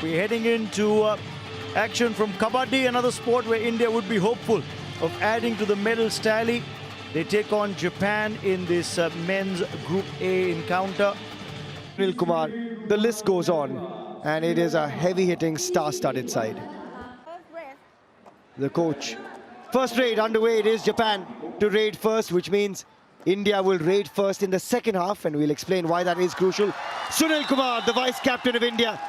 We're heading into action from kabaddi, another sport where India would be hopeful of adding to the medals tally. They take on Japan in this men's Group A encounter. Sunil Kumar, the list goes on, and it is a heavy-hitting, star-studded side. The coach. First raid underway. It is Japan to raid first, which means India will raid first in the second half, and we'll explain why that is crucial. Sunil Kumar, the vice-captain of India.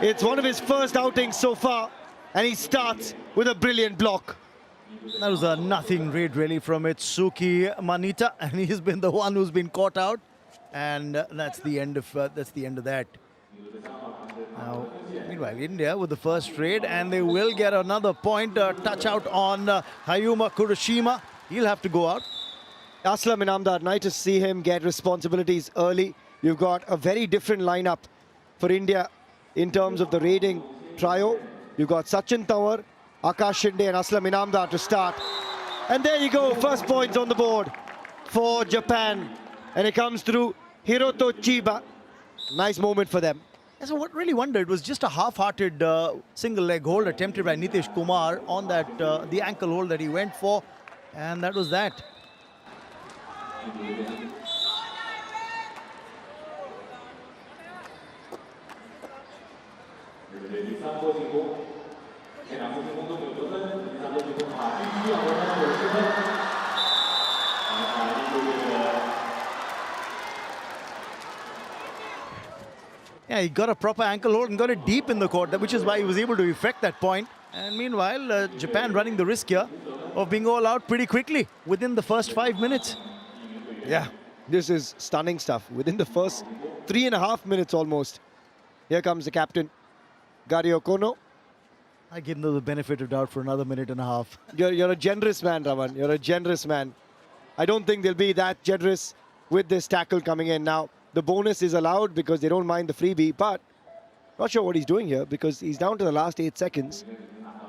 It's one of his first outings so far, and he starts with a brilliant block. That was a nothing raid really from Itsuki Manita, and he's been the one who's been caught out, and that's the end of that. Now, meanwhile, India with the first raid, and they will get another point. Touch out on Hayuma Kuroshima. He'll have to go out. Aslam Inamdar, nice to see him get responsibilities early. You've got a very different lineup for India in terms of the raiding trio. You've got Sachin Tawar, Akash Shinde and Aslam Inamdar to start. And there you go, first points on the board for Japan. And it comes through Hiroto Chiba. Nice moment for them. So what really wondered was just a half-hearted single leg hold attempted by Nitish Kumar on that the ankle hold that he went for, and that was that. Yeah, he got a proper ankle hold and got it deep in the court, which is why he was able to effect that point. And meanwhile, Japan running the risk here of being all out pretty quickly within the first 5 minutes. Yeah, this is stunning stuff. Within the first 3.5 minutes almost. Here comes the captain, Gary Okono. I give them the benefit of doubt for another minute and a half. You're a generous man, Raman. You're a generous man. I don't think they'll be that generous with this tackle coming in now. The bonus is allowed because they don't mind the freebie, but not sure what he's doing here because he's down to the last 8 seconds.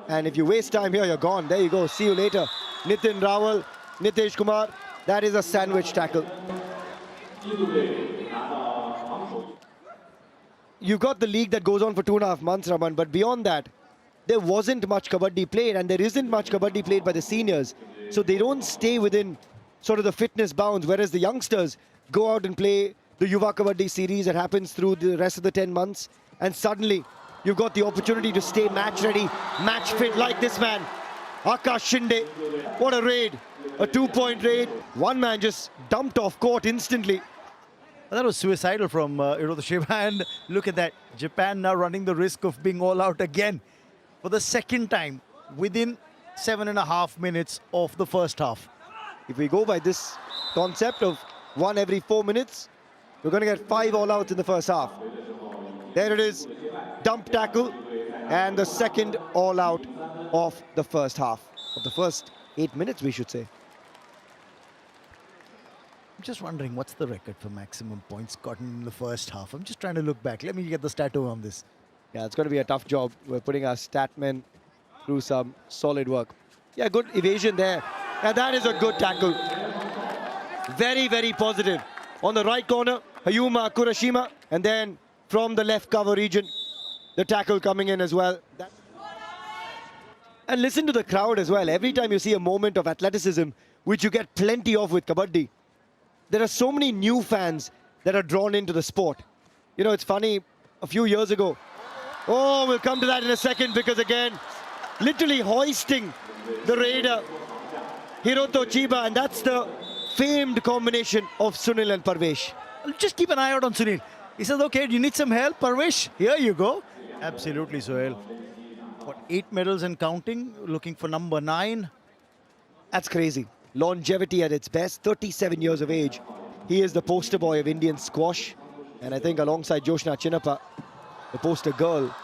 And if you waste time here, you're gone. There you go. See you later. Nitin Rawal, Nitish Kumar. That is a sandwich tackle. You've got the league that goes on for 2.5 months, Raman, but beyond that, there wasn't much kabaddi played, and there isn't much kabaddi played by the seniors. So they don't stay within sort of the fitness bounds, whereas the youngsters go out and play the Yuva Kabaddi series that happens through the rest of the 10 months. And suddenly, you've got the opportunity to stay match ready, match fit like this man, Akash Shinde. What a raid, a 2-point raid. One man just dumped off court instantly. That was suicidal from Hiroto Chiba. And look at that, Japan now running the risk of being all out again for the second time within 7.5 minutes of the first half. If we go by this concept of 1 every 4 minutes, we're going to get 5 all-outs in the first half. There it is, dump tackle, and the second all-out of the first half, of the first 8 minutes, we should say. I'm just wondering what's the record for maximum points gotten in the first half. I'm just trying to look back. Let me get the stat on this. Yeah, it's going to be a tough job. We're putting our stat men through some solid work. Yeah, good evasion there. And that is a good tackle. Very, very positive. On the right corner, Hayuma Kuroshima, and then from the left cover region, the tackle coming in as well. And listen to the crowd as well. Every time you see a moment of athleticism, which you get plenty of with kabaddi, there are so many new fans that are drawn into the sport. You know, it's funny, a few years ago, oh, we'll come to that in a second, because again, literally hoisting the raider, Hiroto Chiba, and that's the famed combination of Sunil and Parvesh. Just keep an eye out on Sunil. He says, okay, do you need some help, Parvesh? Here you go. Absolutely, Sohail. What, 8 medals and counting, looking for number 9. That's crazy. Longevity at its best, 37 years of age. He is the poster boy of Indian squash. And I think alongside Joshna Chinnappa, the poster girl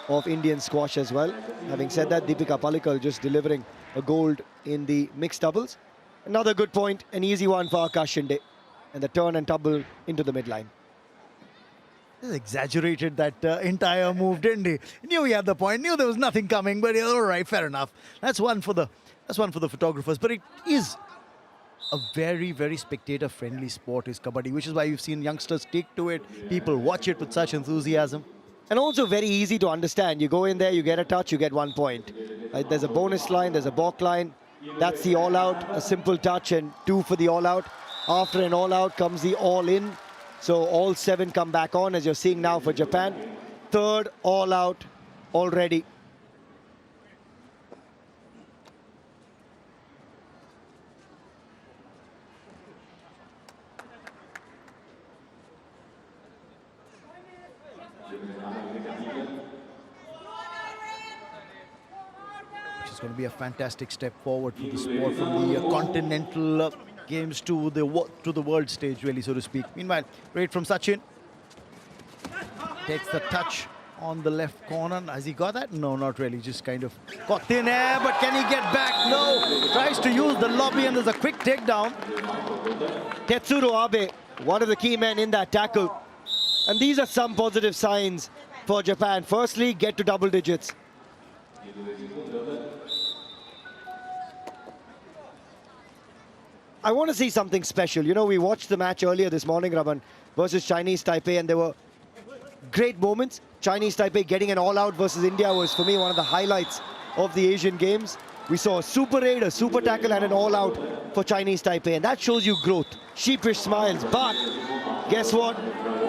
of Indian squash as well. Having said that, Deepika Pallikal just delivering a gold in the mixed doubles. Another good point, an easy one for Akash Shinde. And the turn and tumble into the midline. He exaggerated that entire move, didn't he? He knew he had the point, knew there was nothing coming, but all right, fair enough. That's one for the photographers. But it is a very, very spectator-friendly sport is kabaddi, which is why you've seen youngsters take to it. People watch it with such enthusiasm. And also very easy to understand. You go in there, you get a touch, you get 1 point. There's a bonus line, there's a balk line. That's the all-out, a simple touch, and 2 for the all-out. After an all-out comes the all-in. So all 7 come back on, as you're seeing now for Japan. Third all-out already. It's going to be a fantastic step forward for the sport from the continental games to the world stage, really, so to speak. Meanwhile, right from Sachin. Takes the touch on the left corner. Has he got that? No, not really. Just kind of got thin air, but can he get back? No. Tries to use the lobby, and there's a quick takedown. Tetsuro Abe, one of the key men in that tackle. And these are some positive signs for Japan. Firstly, get to double digits. I want to see something special. You know, we watched the match earlier this morning, Raman, versus Chinese Taipei, and there were great moments. Chinese Taipei getting an all-out versus India was, for me, one of the highlights of the Asian Games. We saw a super raid, a super tackle, and an all-out for Chinese Taipei, and that shows you growth. Sheepish smiles, but guess what?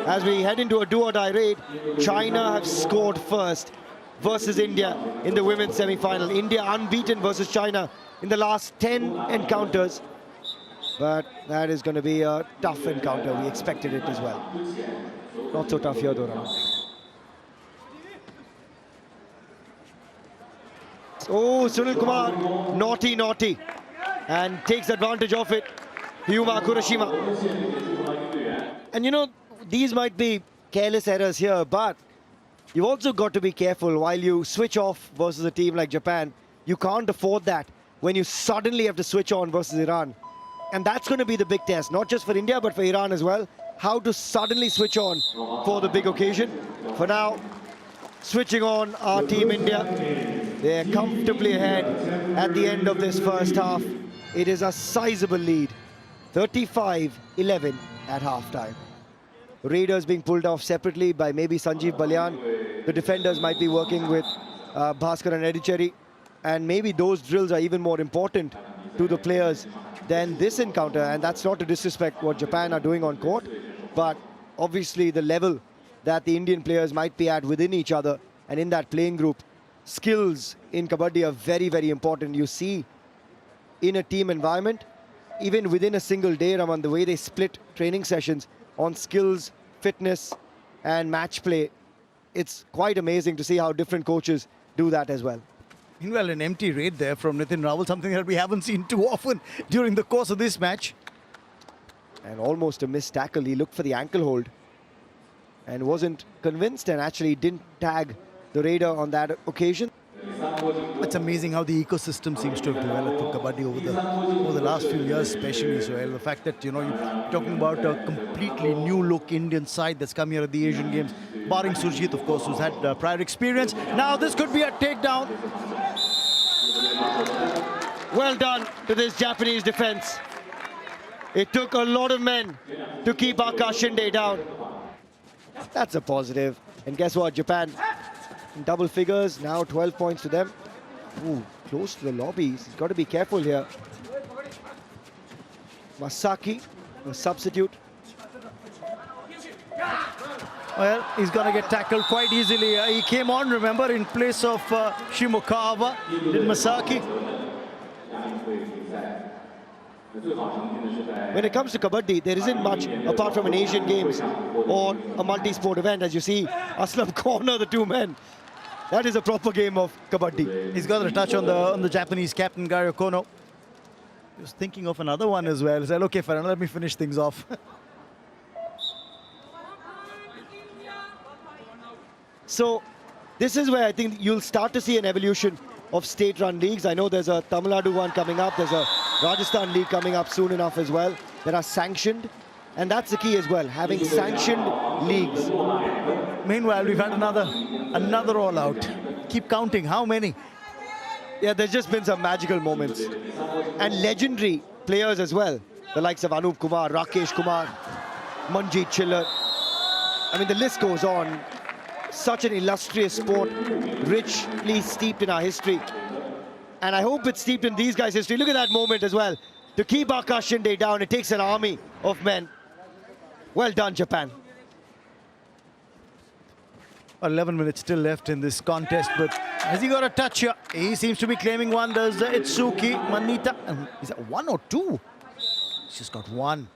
As we head into a do-or-die raid, China have scored first versus India in the women's semi-final. India unbeaten versus China in the last 10 encounters. But that is going to be a tough encounter. We expected it as well. Not so tough here, though, Raman. Oh, Sunil Kumar, naughty, and takes advantage of it. Hyuma Kurashima. And you know, these might be careless errors here, but you've also got to be careful while you switch off versus a team like Japan. You can't afford that when you suddenly have to switch on versus Iran. And that's going to be the big test, not just for India, but for Iran as well. How to suddenly switch on for the big occasion. For now, switching on our team India. They're comfortably ahead at the end of this first half. It is a sizable lead. 35-11 at halftime. Raiders being pulled off separately by maybe Sanjeev Balyan. The defenders might be working with Bhaskar and Edicherry. And maybe those drills are even more important to the players than this encounter. And that's not to disrespect what Japan are doing on court, but obviously the level that the Indian players might be at within each other and in that playing group. Skills in kabaddi are very, very important. You see in a team environment, even within a single day, Raman, the way they split training sessions on skills, fitness, and match play, it's quite amazing to see how different coaches do that as well. Meanwhile, an empty raid there from Nitin Rawal, something that we haven't seen too often during the course of this match. And almost a missed tackle. He looked for the ankle hold and wasn't convinced, and actually didn't tag the raider on that occasion. It's amazing how the ecosystem seems to have developed for kabaddi over the last few years, especially. So the fact that, you know, you're talking about a completely new look Indian side that's come here at the Asian Games, barring Surjit, of course, who's had prior experience. Now this could be a takedown. Well done to this Japanese defense. It took a lot of men to keep Akash Shinde down. That's a positive. And guess what? Japan in double figures, now 12 points to them. Ooh, close to the lobbies. He's got to be careful here. Masaki, the substitute. Well, he's going to get tackled quite easily. He came on, remember, in place of Shimokawa, did Masaki. When it comes to kabaddi, there isn't much apart from an Asian Games or a multi-sport event. As you see, Aslam corner the two men. That is a proper game of kabaddi. He's got a touch on the Japanese captain, Gary Kono. He was thinking of another one as well. He said, okay, Farhan, let me finish things off. So this is where I think you'll start to see an evolution of state-run leagues. I know there's a Tamil Nadu one coming up. There's a Rajasthan league coming up soon enough as well. That are sanctioned. And that's the key as well, having sanctioned leagues. Meanwhile, we've had another all-out. Keep counting. How many? Yeah, there's just been some magical moments. And legendary players as well. The likes of Anup Kumar, Rakesh Kumar, Manjeet Chillar. I mean, the list goes on. such an illustrious sport, richly steeped in our history. And I hope it's steeped in these guys' history. Look at that moment as well. To keep Akash Shinde down, it takes an army of men. Well done, Japan. 11 minutes still left in this contest, but has he got a touch here? He seems to be claiming one. Does Itsuki Manita? Is that one or two? He's just got one.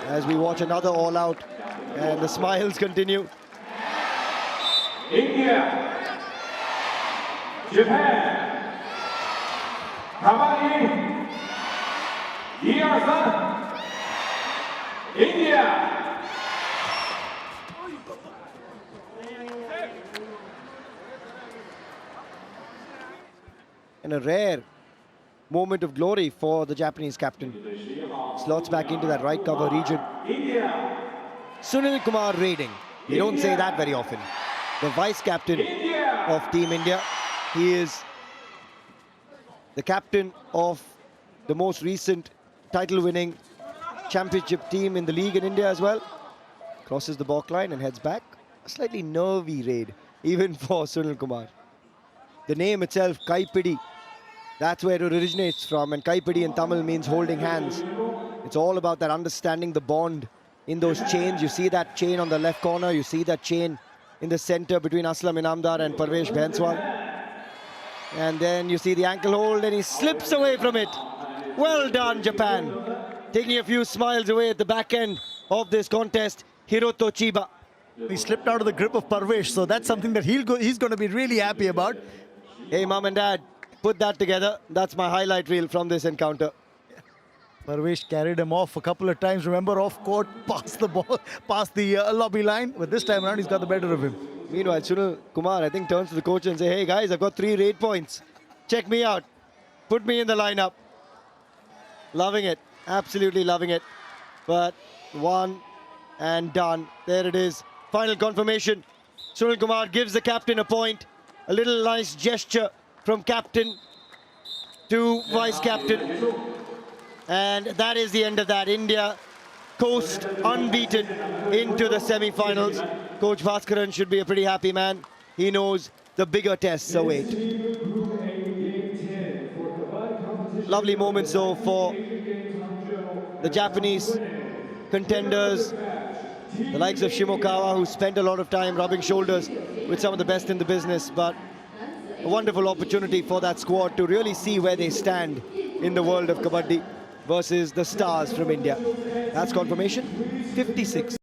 As we watch another all-out, and the smiles continue. India, Japan, kabaddi, India. And a rare moment of glory for the Japanese captain. Slots back into that right cover region. Sunil Kumar raiding. We don't say that very often. The vice captain of Team India. He is the captain of the most recent title-winning championship team in the league in India as well. Crosses the balk line and heads back. A slightly nervy raid, even for Sunil Kumar. The name itself, Kaipidi, that's where it originates from, and Kaipidi in Tamil means holding hands. It's all about that understanding the bond in those chains. You see that chain on the left corner, you see that chain in the center between Aslam Inamdar and Parvesh Bhenswal. And then you see the ankle hold and he slips away from it. Well done, Japan. Taking a few smiles away at the back end of this contest, Hiroto Chiba. He slipped out of the grip of Parvesh, so that's something that he's going to be really happy about. Hey, mom and dad, put that together. That's my highlight reel from this encounter. Parvesh carried him off a couple of times. Remember, off court, past the ball, past the lobby line. But this time around, he's got the better of him. Meanwhile, Sunil Kumar, I think, turns to the coach and say, hey guys, I've got 3 raid points. Check me out. Put me in the lineup. Loving it. Absolutely loving it. But one and done. There it is. Final confirmation. Sunil Kumar gives the captain a point. A little nice gesture from captain to vice captain. And that is the end of that. India coast unbeaten into the semi-finals. Coach Bhaskaran should be a pretty happy man. He knows the bigger tests await. Lovely moments though for the Japanese contenders, the likes of Shimokawa, who spent a lot of time rubbing shoulders with some of the best in the business, but a wonderful opportunity for that squad to really see where they stand in the world of kabaddi versus the stars from India. That's confirmation, 56.